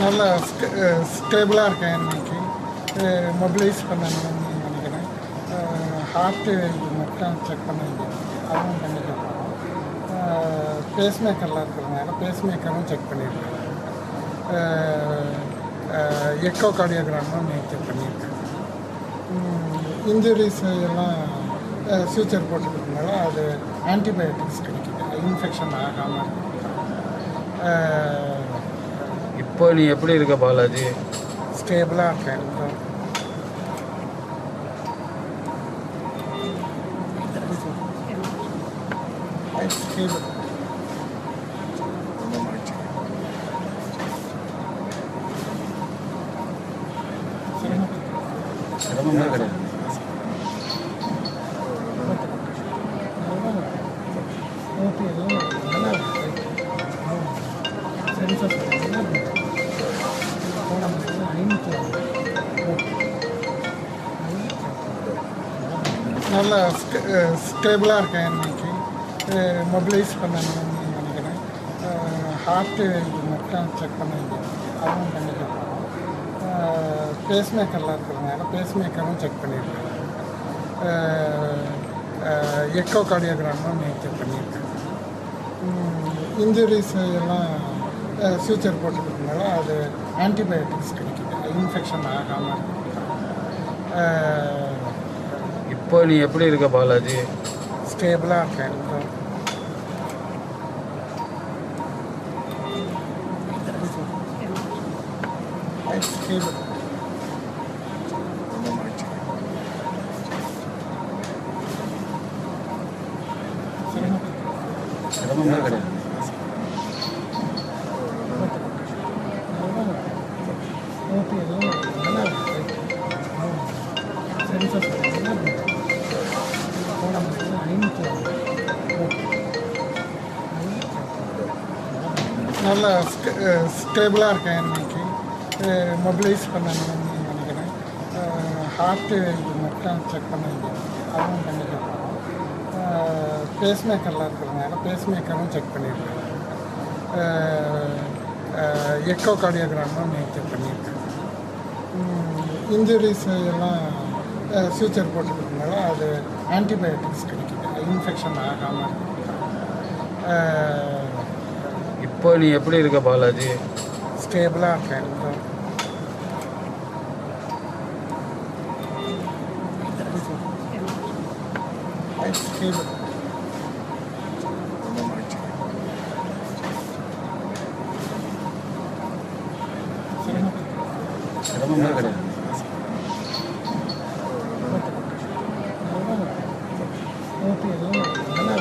நல்லா ஸ்டேபிளாக இருக்கேன் இன்னைக்கு. மொபிலைஸ் பண்ணணும்னு நினைக்கிறேன். ஹார்ட்டு மட்டும் செக் பண்ண வேண்டியது, அதுவும் பண்ணிக்க போகிறோம். பேஸ்மேக்கர்லாம் இருக்கிறதுனால பேஸ்மேக்கரும் செக் பண்ணியிருக்கேன். எக்கோ கார்டியோகிராமும் செக் பண்ணியிருக்கேன். இன்ஜுரிஸ் எல்லாம் ஃபியூச்சர் போட்டுக்கிறதுனால அது ஆன்டிபயோட்டிக்ஸ் கிடைக்குது, இன்ஃபெக்ஷன் ஆகாமல் இருக்கு. இப்போ நீ எப்படி இருக்க பாலாஜி? ஸ்டேபிளாக இருக்கேன். ஸ்டேபிள். சிரமமே கிடையாது. நல்லா ஸ்டேபிளாக இருக்கேன் இன்னைக்கு. மொபிலைஸ் பண்ணணும்னு நினைக்கிறேன். ஹார்ட்டு மட்டும் செக் பண்ண வேண்டியது, அதுவும் பண்ணிக்க போகிறோம். பேஸ்மேக்கர்லாம் இருக்கிறதுனால பேஸ்மேக்கரும் செக் பண்ணியிருக்கேன். எக்கோ கார்டியோகிராமும் செக் பண்ணியிருக்கேன். இன்ஜுரிஸ் எல்லாம் ஃபியூச்சர் போட்டுக்கிறதுனால அது ஆன்டிபயோட்டிக்ஸ் கிடைக்குது, இன்ஃபெக்ஷன் ஆகாமல் இருக்கு. இப்போ நீ எப்படி இருக்க பாலாஜி? ஸ்டேபிளாக இருக்கேன். ஸ்டேபிள். சிரமமே கிடையாது. நல்லா ஸ்டேபிளாக இருக்கேன் இன்னைக்கு. மொபிலைஸ் பண்ணணும்னு நினைக்கிறேன். ஹார்ட்டு மட்டும் செக் பண்ண வேண்டியது, அதுவும் பண்ணிக்க போகிறோம். பேஸ்மேக்கர்லாம் இருக்கிறதுனால பேஸ்மேக்கரும் செக் பண்ணியிருக்கேன். எக்கோ கார்டியோகிராமும் செக் பண்ணியிருக்கேன். இன்ஜுரிஸ் எல்லாம் ஃபியூச்சர் போட்டுக்கிறதுனால அது ஆன்டிபயோட்டிக்ஸ் கிடைக்குது, இன்ஃபெக்ஷன் ஆகாமல் இருக்கு. இப்போ நீ எப்படி இருக்க பாலாஜி? ஸ்டேபிளாக இருக்கேன். ஸ்டேபிள். சிரமமே கிடையாது. நல்லா